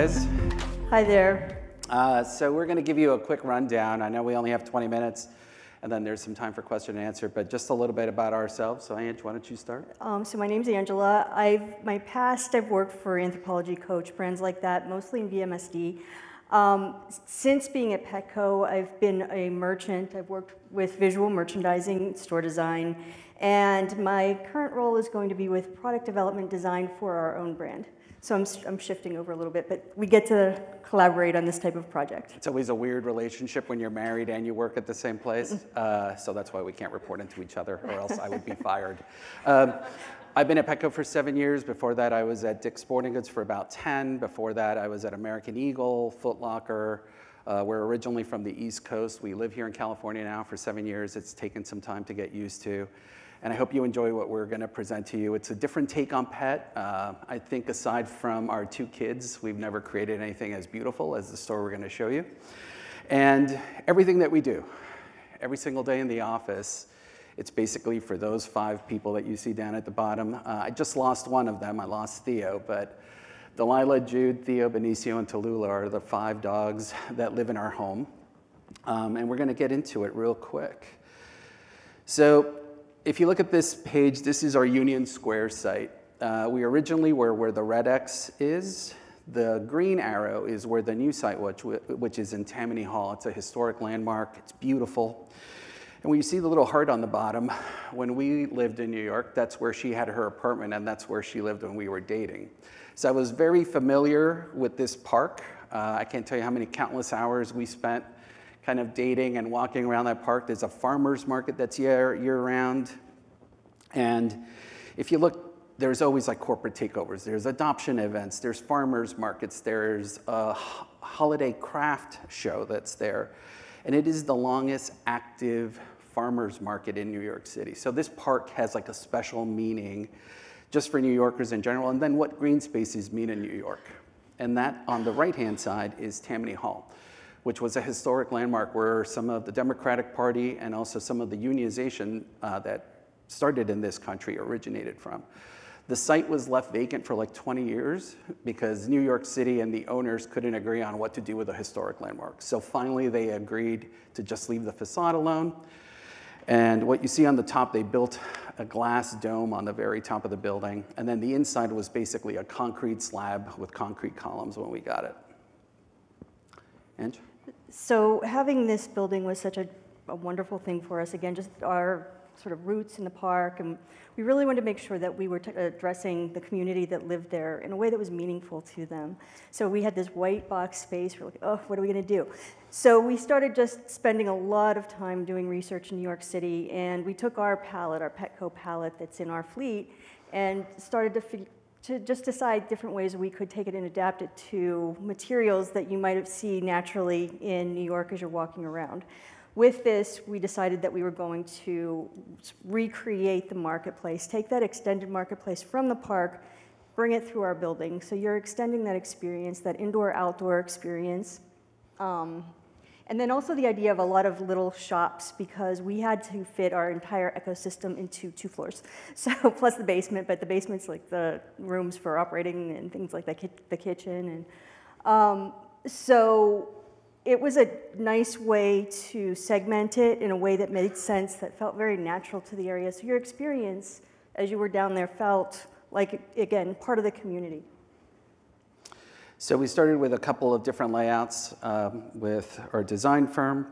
guys. Hi there. So we're going to give you a quick rundown. I know we only have 20 minutes, and then there's some time for question and answer, but just a little bit about ourselves. So Ange, why don't you start? So my name's Angela. I've worked for Anthropology, Coach, brands like that, mostly in VMSD. Since being at Petco, I've been a merchant. I've worked with visual merchandising, store design, and my current role is going to be with product development design for our own brand. So I'm shifting over a little bit, but we get to collaborate on this type of project. It's always a weird relationship when you're married and you work at the same place. So that's why we can't report into each other, or else I would be fired. I've been at Petco for 7 years. Before that, I was at Dick's Sporting Goods for about 10. Before that, I was at American Eagle, Foot Locker. We're originally from the East Coast. We live here in California now for 7 years. It's taken some time to get used to. And I hope you enjoy what we're going to present to you. It's a different take on pet. I think aside from our 2 kids, we've never created anything as beautiful as the store we're going to show you. And everything that we do, every single day in the office, it's basically for those 5 people that you see down at the bottom. I just lost one of them. I lost Theo, but Delilah, Jude, Theo, Benicio, and Tallulah are the 5 dogs that live in our home. And we're going to get into it real quick. So if you look at this page, this is our Union Square site. We originally were where the red X is. The green arrow is where the new site was, which is in Tammany Hall. It's a historic landmark. It's beautiful. And when you see the little heart on the bottom, when we lived in New York, that's where she had her apartment, and that's where she lived when we were dating. So I was very familiar with this park. I can't tell you how many countless hours we spent kind of dating and walking around that park. There's a farmer's market that's year-round. And if you look, there's always like corporate takeovers. There's adoption events, there's farmer's markets, there's a holiday craft show that's there. And it is the longest active farmer's market in New York City. So this park has like a special meaning just for New Yorkers in general, and then what green spaces mean in New York. And that on the right-hand side is Tammany Hall, which was a historic landmark where some of the Democratic Party and also some of the unionization that started in this country originated from. The site was left vacant for like 20 years because New York City and the owners couldn't agree on what to do with a historic landmark. So finally they agreed to just leave the facade alone. And what you see on the top, they built a glass dome on the very top of the building. And then the inside was basically a concrete slab with concrete columns when we got it. Ange? So having this building was such a wonderful thing for us. Again, just our sort of roots in the park, and we really wanted to make sure that we were addressing the community that lived there in a way that was meaningful to them. So we had this white box space. We're like, oh, what are we going to do? So we started just spending a lot of time doing research in New York City, and we took our palette, our Petco palette that's in our fleet, and started to just decide different ways we could take it and adapt it to materials that you might have seen naturally in New York as you're walking around. With this, we decided that we were going to recreate the marketplace, take that extended marketplace from the park, bring it through our building. So you're extending that experience, that indoor-outdoor experience. And then also the idea of a lot of little shops, because we had to fit our entire ecosystem into 2 floors. So plus the basement, but the basement's like the rooms for operating and things like that, the kitchen. And so it was a nice way to segment it in a way that made sense, that felt very natural to the area. So your experience as you were down there felt like, again, part of the community. So we started with a couple of different layouts with our design firm.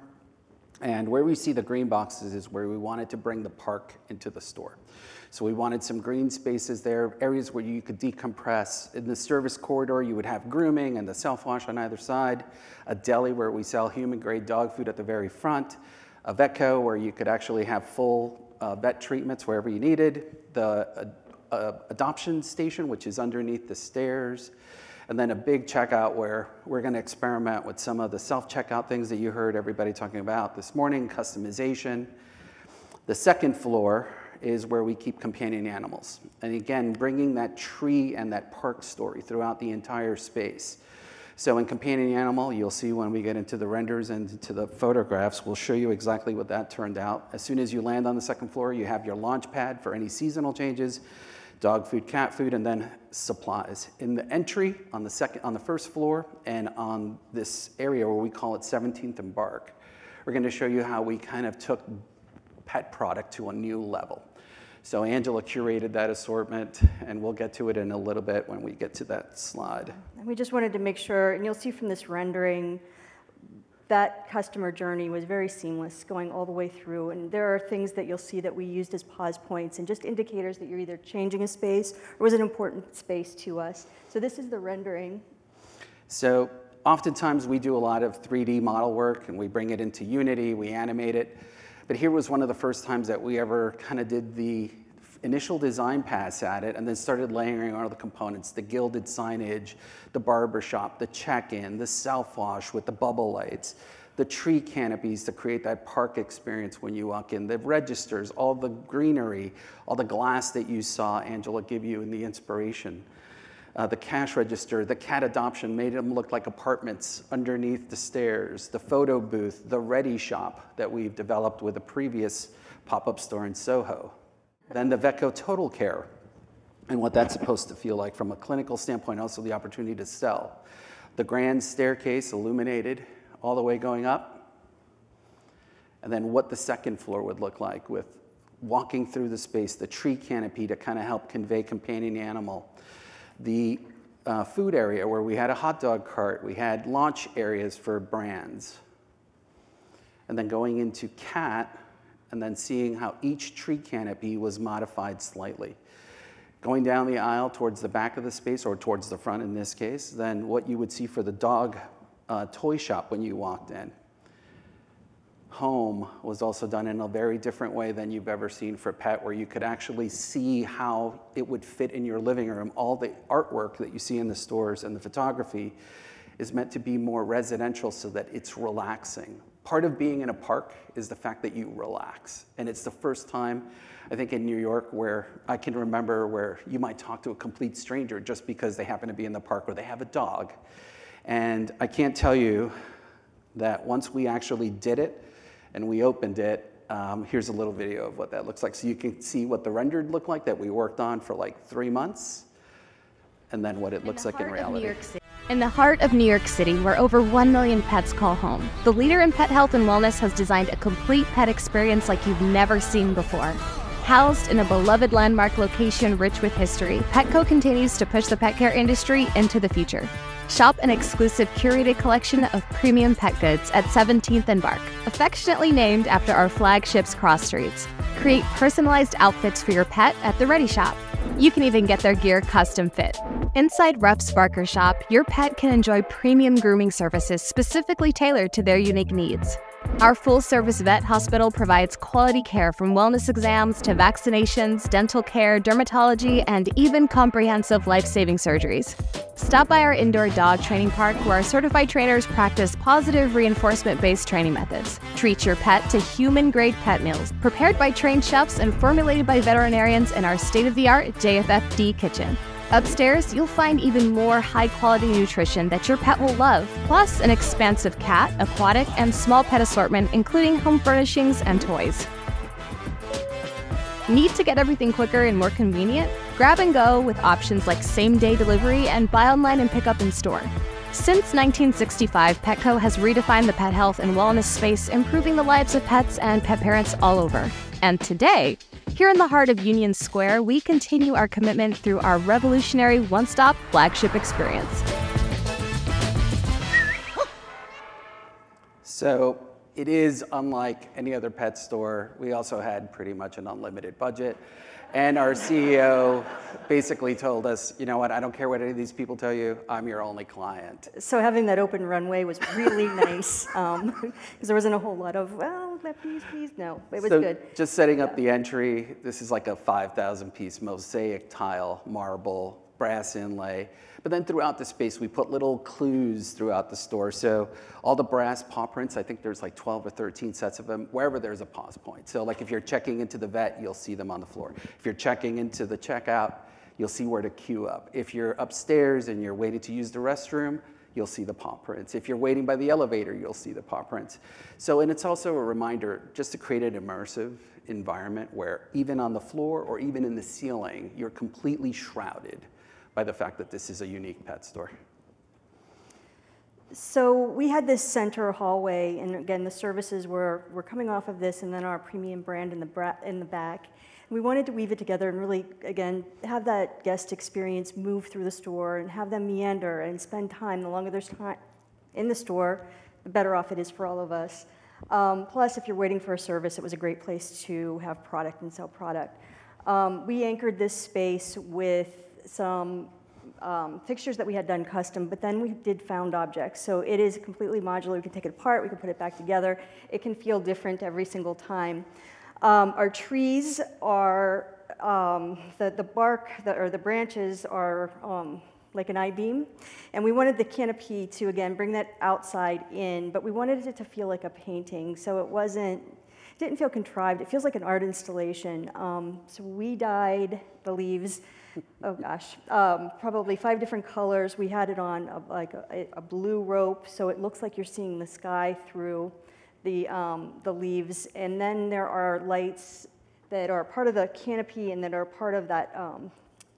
And where we see the green boxes is where we wanted to bring the park into the store. So we wanted some green spaces there, areas where you could decompress. In the service corridor, you would have grooming and the self-wash on either side, a deli where we sell human-grade dog food at the very front, a Petco where you could actually have full vet treatments wherever you needed, the adoption station, which is underneath the stairs, and then a big checkout where we're going to experiment with some of the self-checkout things that you heard everybody talking about this morning, customization. The second floor is where we keep companion animals. And again, bringing that tree and that park story throughout the entire space. So in companion animal, you'll see when we get into the renders and into the photographs, we'll show you exactly what that turned out. As soon as you land on the second floor, you have your launch pad for any seasonal changes. dog food, cat food, and then supplies. In the entry on the first floor and on this area where we call it 17th and Bark, we're going to show you how we kind of took pet product to a new level. So Angela curated that assortment, and we'll get to it in a little bit when we get to that slide. And we just wanted to make sure, and you'll see from this rendering, that customer journey was very seamless, going all the way through. And there are things that you'll see that we used as pause points and just indicators that you're either changing a space or was an important space to us. So this is the rendering. So oftentimes we do a lot of 3D model work, and we bring it into Unity, we animate it. But here was one of the first times that we ever kind of did the initial design pass at it and then started layering all the components, the gilded signage, the barber shop, the check-in, the self-wash with the bubble lights, the tree canopies to create that park experience when you walk in, the registers, all the greenery, all the glass that you saw Angela give you in the inspiration. The cash register, the cat adoption made them look like apartments underneath the stairs, the photo booth, the Ready Shop that we've developed with a previous pop-up store in Soho. Then the Petco Total Care and what that's supposed to feel like from a clinical standpoint, also the opportunity to sell. The grand staircase illuminated all the way going up, and then what the second floor would look like with walking through the space, the tree canopy to kind of help convey companion animal. The food area where we had a hot dog cart, we had launch areas for brands. And then going into cat, and then seeing how each tree canopy was modified slightly. Going down the aisle towards the back of the space, or towards the front in this case, then what you would see for the dog toy shop when you walked in. Home was also done in a very different way than you've ever seen for pet, where you could actually see how it would fit in your living room. All the artwork that you see in the stores and the photography is meant to be more residential so that it's relaxing. Part of being in a park is the fact that you relax. And it's the first time, I think, in New York where I can remember where you might talk to a complete stranger just because they happen to be in the park or they have a dog. And I can't tell you that once we actually did it, and we opened it. Here's a little video of what that looks like. So you can see what the rendered looked like that we worked on for like 3 months, and then what it looks like in reality. In the heart of New York City, where over 1 million pets call home, the leader in pet health and wellness has designed a complete pet experience like you've never seen before. Housed in a beloved landmark location rich with history, Petco continues to push the pet care industry into the future. Shop an exclusive curated collection of premium pet goods at 17th and Bark, affectionately named after our flagship's cross streets. Create personalized outfits for your pet at the Ready Shop. You can even get their gear custom fit. Inside Ruff's Barker Shop, your pet can enjoy premium grooming services specifically tailored to their unique needs. Our full-service vet hospital provides quality care from wellness exams to vaccinations, dental care, dermatology, and even comprehensive life-saving surgeries. Stop by our indoor dog training park where our certified trainers practice positive reinforcement-based training methods. Treat your pet to human-grade pet meals, prepared by trained chefs and formulated by veterinarians in our state-of-the-art JFFD kitchen. Upstairs, you'll find even more high-quality nutrition that your pet will love, plus an expansive cat, aquatic, and small pet assortment, including home furnishings and toys. Need to get everything quicker and more convenient? Grab and go with options like same-day delivery and buy online and pick up in store. Since 1965, Petco has redefined the pet health and wellness space, improving the lives of pets and pet parents all over. And today, here in the heart of Union Square, we continue our commitment through our revolutionary one-stop flagship experience. So it is unlike any other pet store. We also had pretty much an unlimited budget. And our CEO basically told us, you know what, I don't care what any of these people tell you, I'm your only client. So having that open runway was really nice, because there wasn't a whole lot of, well, that piece, no, it was good. Just setting up the entry, this is like a 5,000 piece mosaic tile, marble, brass inlay. But then throughout the space, we put little clues throughout the store. So all the brass paw prints, I think there's like 12 or 13 sets of them, wherever there's a pause point. So like if you're checking into the vet, you'll see them on the floor. If you're checking into the checkout, you'll see where to queue up. If you're upstairs and you're waiting to use the restroom, you'll see the paw prints. If you're waiting by the elevator, you'll see the paw prints. So, and it's also a reminder just to create an immersive environment where even on the floor or even in the ceiling, you're completely shrouded by the fact that this is a unique pet store. So we had this center hallway, and again, the services were coming off of this, and then our premium brand in the back. We wanted to weave it together and really, again, have that guest experience move through the store and have them meander and spend time. The longer there's time in the store, the better off it is for all of us. Plus, if you're waiting for a service, it was a great place to have product and sell product. We anchored this space with some fixtures that we had done custom, but then we did found objects. So it is completely modular. We can take it apart, we can put it back together. It can feel different every single time. Our trees are, the bark, or the branches are like an I-beam. And we wanted the canopy to, again, bring that outside in, but we wanted it to feel like a painting. So it didn't feel contrived. It feels like an art installation. So we dyed the leaves, oh gosh, probably 5 different colors. We had it on like a blue rope, so it looks like you're seeing the sky through the leaves. And then there are lights that are part of the canopy and that are part of that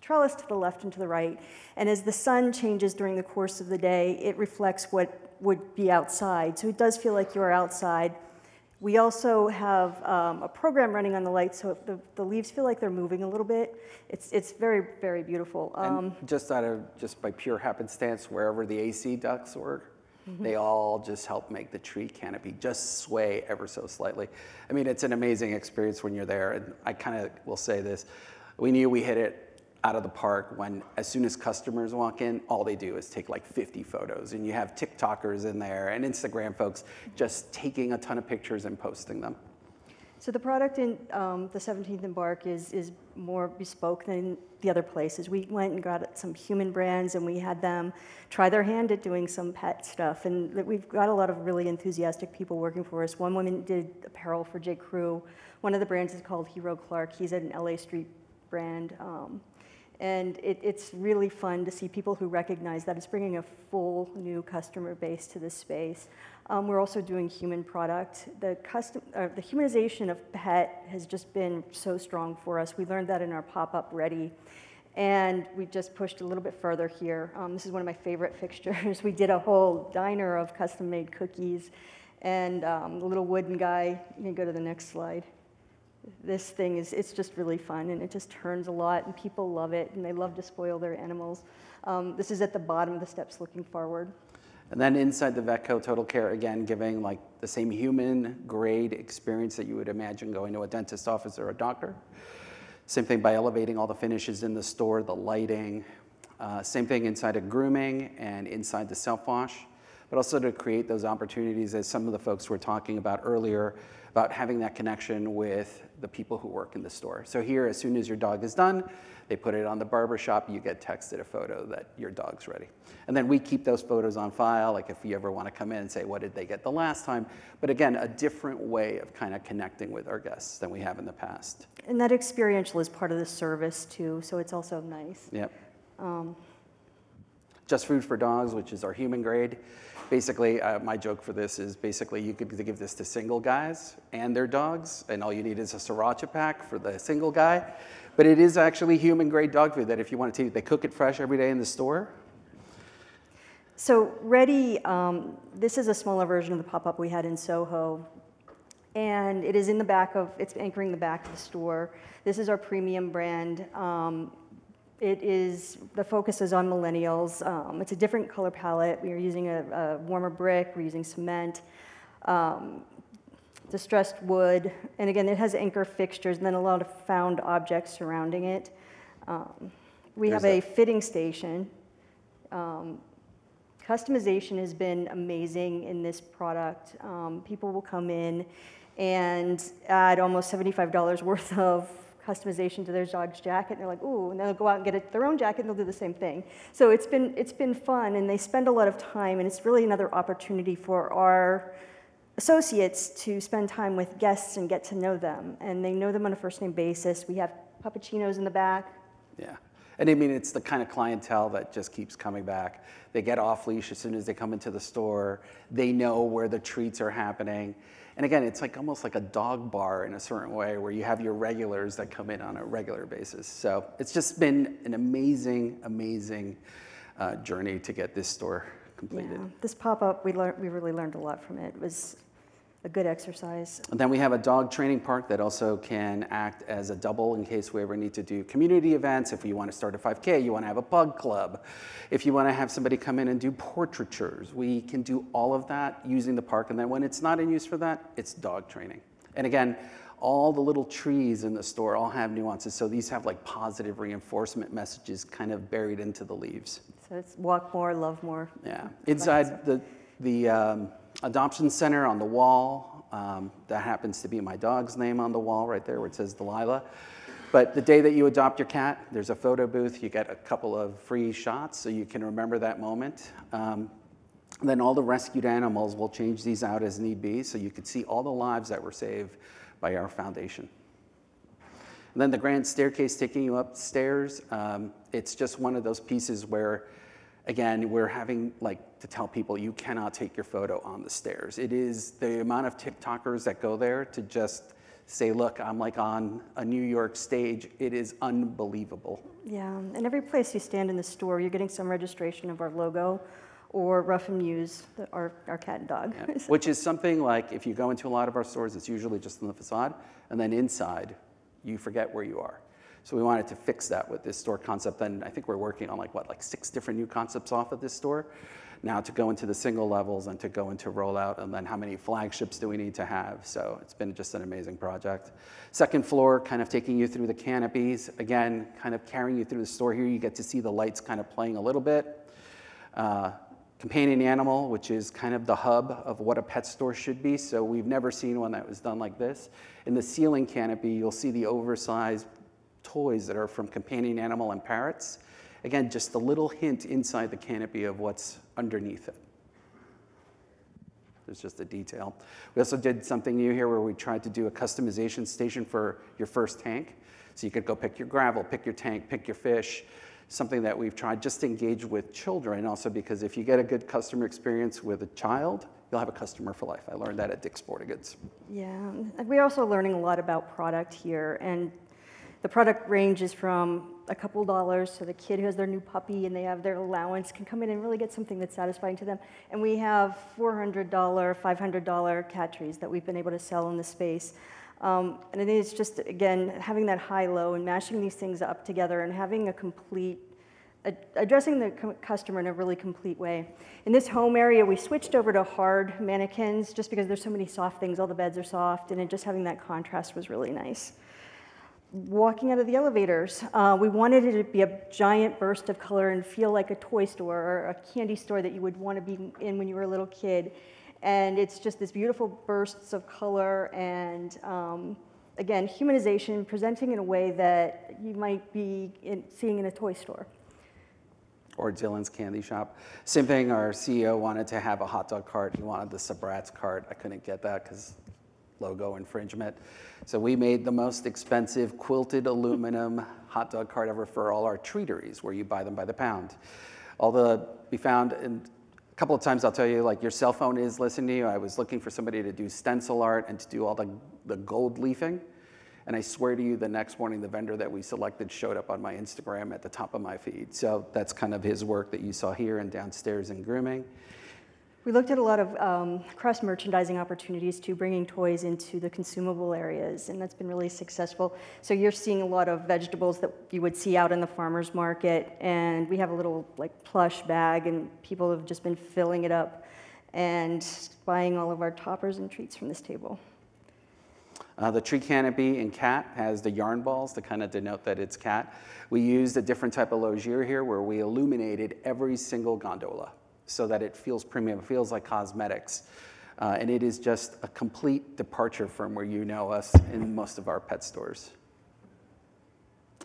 trellis to the left and to the right. And as the sun changes during the course of the day, it reflects what would be outside. So it does feel like you're outside. We also have a program running on the lights, so the leaves feel like they're moving a little bit. It's very, very beautiful. And just by pure happenstance, wherever the AC ducts were, they all just help make the tree canopy just sway ever so slightly. I mean, it's an amazing experience when you're there. And I kind of will say this, we knew we hit it out of the park when, as soon as customers walk in, all they do is take like 50 photos. And you have TikTokers in there and Instagram folks just taking a ton of pictures and posting them. So the product in the 17th and Bark is more bespoke than the other places. We went and got some human brands and we had them try their hand at doing some pet stuff. And we've got a lot of really enthusiastic people working for us. One woman did apparel for J. Crew. One of the brands is called Hero Clark. He's an LA Street brand. And it's really fun to see people who recognize that it's bringing a full new customer base to this space. We're also doing human product. The humanization of pet has just been so strong for us. We learned that in our pop-up Ready, and we just pushed a little bit further here. This is one of my favorite fixtures. We did a whole diner of custom-made cookies, and the little wooden guy. You can go to the next slide. This thing it's just really fun, and it just turns a lot, and people love it, and they love to spoil their animals. This is at the bottom of the steps looking forward. And then inside the Petco Total Care, again, giving like the same human grade experience that you would imagine going to a dentist office or a doctor. Same thing by elevating all the finishes in the store, the lighting. Same thing inside of grooming and inside the self-wash, but also to create those opportunities, as some of the folks were talking about earlier, about having that connection with the people who work in the store. So here, as soon as your dog is done, they put it on the barber shop, you get texted a photo that your dog's ready. And then we keep those photos on file, like if you ever want to come in and say, what did they get the last time? But again, a different way of kind of connecting with our guests than we have in the past. And that experiential is part of the service too, so it's also nice. Yep. Just Food for Dogs, which is our human grade. Basically, my joke for this is basically you could give this to single guys and their dogs, and all you need is a sriracha pack for the single guy. But it is actually human grade dog food that if you want to, they cook it fresh every day in the store. So Ready, this is a smaller version of the pop-up we had in Soho. And it is in the back of, it's anchoring the back of the store. This is our premium brand. The focus is on millennials. It's a different color palette. We are using a warmer brick, we're using cement, distressed wood, and again, it has anchor fixtures and then a lot of found objects surrounding it. We have a fitting station. Customization has been amazing in this product. People will come in and add almost $75 worth of customization to their dog's jacket, and they're like, ooh, and they'll go out and get their own jacket, and they'll do the same thing. So it's been fun, and they spend a lot of time, and it's really another opportunity for our associates to spend time with guests and get to know them, and they know them on a first-name basis. We have puppuccinos in the back. Yeah, And I mean, it's the kind of clientele that just keeps coming back. They get off leash as soon as they come into the store. They know where the treats are happening. And again, it's like almost like a dog bar in a certain way where you have your regulars that come in on a regular basis. So it's just been an amazing, amazing journey to get this store completed. Yeah, this pop-up, we really learned a lot from it. It was a good exercise. And then we have a dog training park that also can act as a double in case we ever need to do community events. If you want to start a 5K, you want to have a bug club. If you want to have somebody come in and do portraitures, we can do all of that using the park. And then when it's not in use for that, it's dog training. And again, all the little trees in the store all have nuances. So these have like positive reinforcement messages kind of buried into the leaves. So it's walk more, love more. Yeah. Inside the adoption center on the wall, that happens to be my dog's name on the wall right there where it says Delilah. But the day that you adopt your cat, there's a photo booth. You get a couple of free shots so you can remember that moment. Then all the rescued animals, we'll change these out as need be so you can see all the lives that were saved by our foundation. And then the grand staircase taking you upstairs, it's just one of those pieces where, again, we're having to tell people you cannot take your photo on the stairs. It is the amount of TikTokers that go there to just say, look, I'm like on a New York stage. It is unbelievable. Yeah, and every place you stand in the store, you're getting some registration of our logo or Rough and Muse, our cat and dog. Yeah. Which is something like if you go into a lot of our stores, it's usually just on the facade, and then inside, you forget where you are. So we wanted to fix that with this store concept. And I think we're working on like 6 different new concepts off of this store now to go into the single levels and to go into rollout. And then how many flagships do we need to have? So it's been just an amazing project. Second floor, kind of taking you through the canopies. Again, kind of carrying you through the store here. You get to see the lights kind of playing a little bit. Companion animal, which is kind of the hub of what a pet store should be. So we've never seen one that was done like this. In the ceiling canopy, you'll see the oversized toys that are from companion animal and parrots. Again, just a little hint inside the canopy of what's underneath it. There's just a detail. We also did something new here where we tried to do a customization station for your first tank. So you could go pick your gravel, pick your tank, pick your fish. Something that we've tried just to engage with children also because if you get a good customer experience with a child, you'll have a customer for life. I learned that at Dick's Sporting Goods. Yeah, and we're also learning a lot about product here. And the product ranges from a couple dollars, so the kid who has their new puppy and they have their allowance can come in and really get something that's satisfying to them. And we have $400, $500 cat trees that we've been able to sell in the space. And I think it's just, again, having that high-low and mashing these things up together and having a complete, addressing the customer in a really complete way. In this home area, we switched over to hard mannequins just because there's so many soft things. All the beds are soft, and just having that contrast was really nice. Walking out of the elevators, we wanted it to be a giant burst of color and feel like a toy store or a candy store that you would want to be in when you were a little kid. And it's just this beautiful bursts of color and, again, humanization, presenting in a way that you might be seeing in a toy store. Or Dylan's candy shop. Same thing, our CEO wanted to have a hot dog cart. He wanted the Sabrat's cart. I couldn't get that because logo infringement. So we made the most expensive quilted aluminum hot dog cart ever for all our treateries where you buy them by the pound. We found, and a couple of times I'll tell you, like your cell phone is listening to you. I was looking for somebody to do stencil art and to do all the gold leafing. And I swear to you, the next morning, the vendor that we selected showed up on my Instagram at the top of my feed. So that's kind of his work that you saw here and downstairs in grooming. We looked at a lot of cross-merchandising opportunities too, bringing toys into the consumable areas, and that's been really successful. So you're seeing a lot of vegetables that you would see out in the farmer's market, and we have a little plush bag, and people have just been filling it up and buying all of our toppers and treats from this table. The tree canopy in cat has the yarn balls to kind of denote that it's cat. We used a different type of logier here where we illuminated every single gondola so that it feels premium, it feels like cosmetics. And it is just a complete departure from where you know us in most of our pet stores.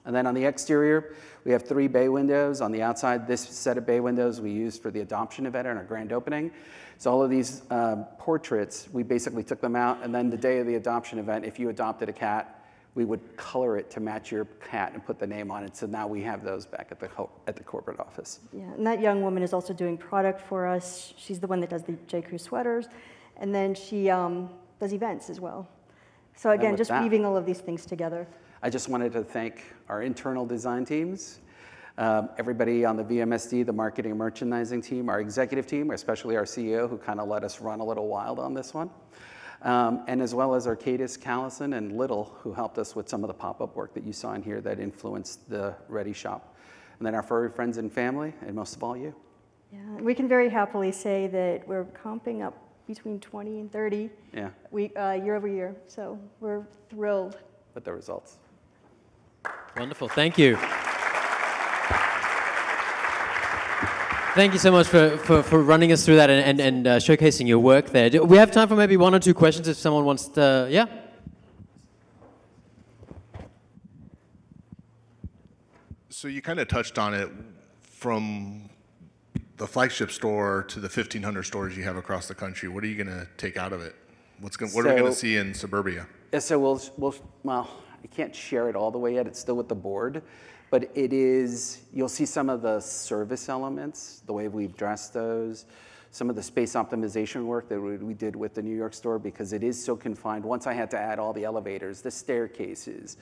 And then on the exterior, we have 3 bay windows. On the outside, this set of bay windows we used for the adoption event and our grand opening. So all of these portraits, we basically took them out, and then the day of the adoption event, if you adopted a cat, we would color it to match your cat and put the name on it. So now we have those back at the corporate office. Yeah, and that young woman is also doing product for us. She's the one that does the J. Crew sweaters, and then she does events as well. So again, just weaving all of these things together. I just wanted to thank our internal design teams, everybody on the VMSD, the marketing and merchandising team, our executive team, especially our CEO, who kind of let us run a little wild on this one. And as well as Arcadis, Callison, and Little, who helped us with some of the pop-up work that you saw in here that influenced the Ready Shop. And then our furry friends and family, and most of all you. Yeah, we can very happily say that we're comping up between 20 and 30 year over year. So we're thrilled with the results. Wonderful, thank you. Thank you so much for running us through that and showcasing your work there. Do we have time for maybe 1 or 2 questions if someone wants to, yeah? So you kind of touched on it, from the flagship store to the 1,500 stores you have across the country. What are you going to take out of it? What are we going to see in suburbia? Yeah, so well, I can't share it all the way yet. It's still with the board. But it is, you'll see some of the service elements, the way we've dressed those, some of the space optimization work that we did with the New York store, because it is so confined. Once I had to add all the elevators, the staircases,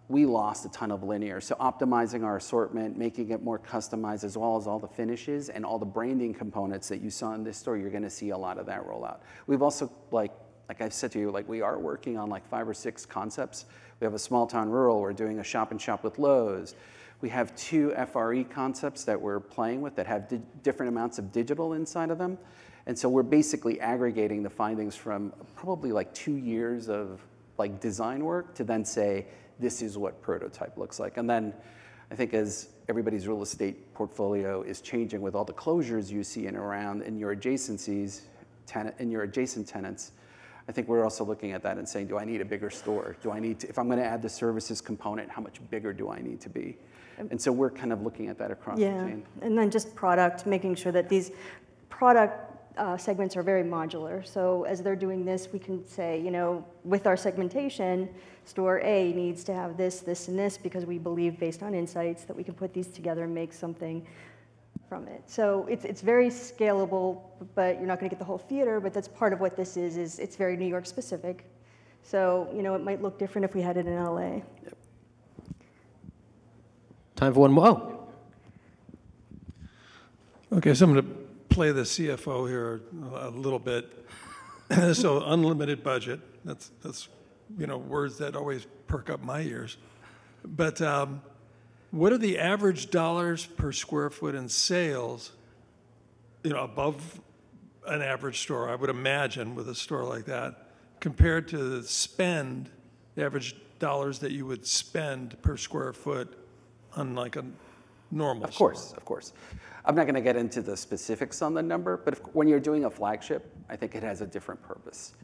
we lost a ton of linear. So optimizing our assortment, making it more customized, as well as all the finishes and all the branding components that you saw in this store, you're gonna see a lot of that roll out. We've also, like I said to you, we are working on 5 or 6 concepts. We have a small town rural, we're doing a shop and shop with Lowe's. We have 2 FRE concepts that we're playing with that have different amounts of digital inside of them. And so we're basically aggregating the findings from probably 2 years of design work to then say, this is what prototype looks like. And then I think as everybody's real estate portfolio is changing with all the closures you see in your adjacencies, in your adjacent tenants, I think we're also looking at that and saying, do I need a bigger store? Do I need to, if I'm gonna add the services component, how much bigger do I need to be? And so we're kind of looking at that across the chain. And then just product, making sure that these product segments are very modular. So as they're doing this, we can say, with our segmentation, store A needs to have this, this, and this, because we believe based on insights that we can put these together and make something from it. So it's very scalable, but you're not going to get the whole theater, but that's part of what this is it's very New York specific. So, it might look different if we had it in LA. Yep. Time for one more. Oh. Okay, so I'm going to play the CFO here a little bit. So unlimited budget, that's words that always perk up my ears. But what are the average dollars per square foot in sales, above an average store, I would imagine, with a store like that, compared to the average dollars that you would spend per square foot on a normal store? Of course. I'm not gonna get into the specifics on the number, but when you're doing a flagship, I think it has a different purpose.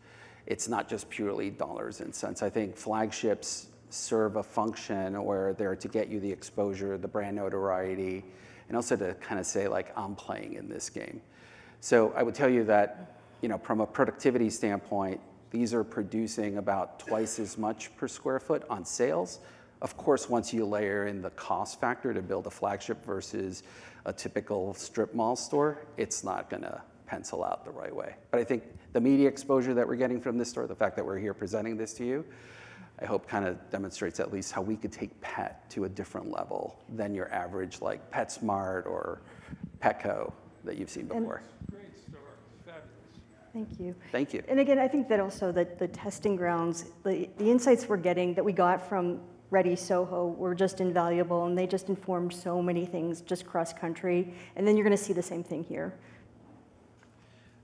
It's not just purely dollars and cents. I think flagships serve a function where they're to get you the exposure, the brand notoriety, and also to kind of say, I'm playing in this game. So I would tell you that, from a productivity standpoint, these are producing about twice as much per square foot on sales. Of course, once you layer in the cost factor to build a flagship versus a typical strip mall store, it's not gonna pencil out the right way. But I think the media exposure that we're getting from this store, the fact that we're here presenting this to you, I hope kind of demonstrates at least how we could take pet to a different level than your average PetSmart or Petco that you've seen before. Great store, fabulous. Thank you. Thank you. And again, I think that also that the testing grounds, the insights we're getting that we got from Ready Soho were just invaluable, and they just informed so many things just cross country. And then you're going to see the same thing here.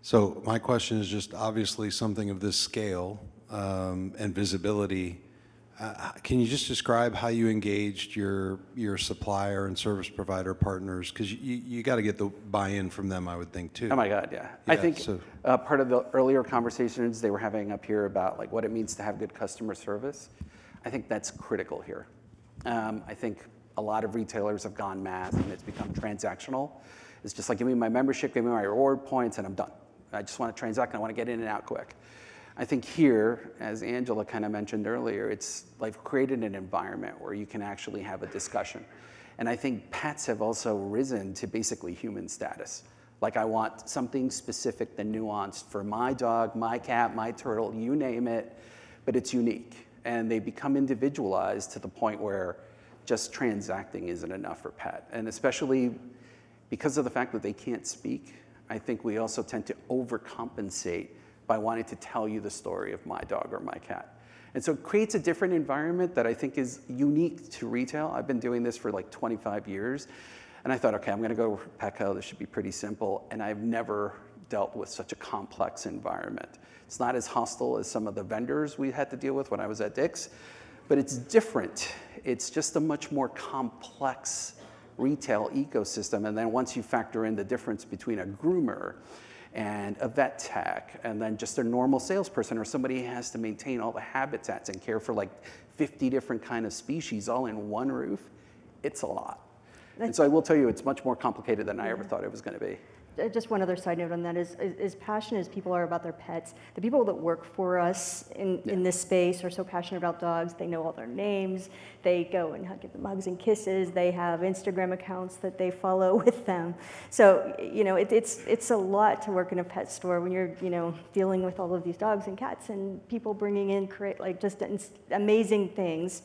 So my question is just obviously something of this scale and visibility. Can you just describe how you engaged your supplier and service provider partners? Because you got to get the buy-in from them, I would think, too. Oh my God, yeah. I think part of the earlier conversations they were having up here about what it means to have good customer service, I think that's critical here. I think a lot of retailers have gone mass and it's become transactional. It's just give me my membership, give me my reward points, and I'm done. I just want to transact and I want to get in and out quick. I think here, as Angela kind of mentioned earlier, it's like created an environment where you can actually have a discussion. And I think pets have also risen to basically human status. Like I want something specific and nuanced for my dog, my cat, my turtle, you name it, but it's unique. And they become individualized to the point where just transacting isn't enough for pet. And especially because of the fact that they can't speak, I think we also tend to overcompensate by wanting to tell you the story of my dog or my cat. And so it creates a different environment that I think is unique to retail. I've been doing this for like 25 years. And I thought, okay, I'm gonna go to Petco, this should be pretty simple. And I've never dealt with such a complex environment. It's not as hostile as some of the vendors we had to deal with when I was at Dick's, but it's different. It's just a much more complex retail ecosystem. And then once you factor in the difference between a groomer and a vet tech, and then just a normal salesperson or somebody who has to maintain all the habitats and care for like 50 different kind of species all in one roof, it's a lot. And so I will tell you, it's much more complicated than I ever thought it was going to be. Just one other side note on that is, as passionate as people are about their pets, the people that work for us in this space are so passionate about dogs. They know all their names. They go and give them hugs and kisses. They have Instagram accounts that they follow with them. So, you know, it's a lot to work in a pet store when you're, you know, dealing with all of these dogs and cats and people bringing in like just amazing things.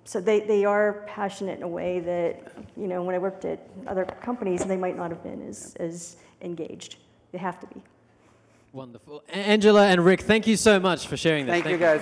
So they are passionate in a way that, you know, when I worked at other companies, they might not have been as engaged. They have to be. Wonderful. Angela and Rick, thank you so much for sharing this. Thank you, guys.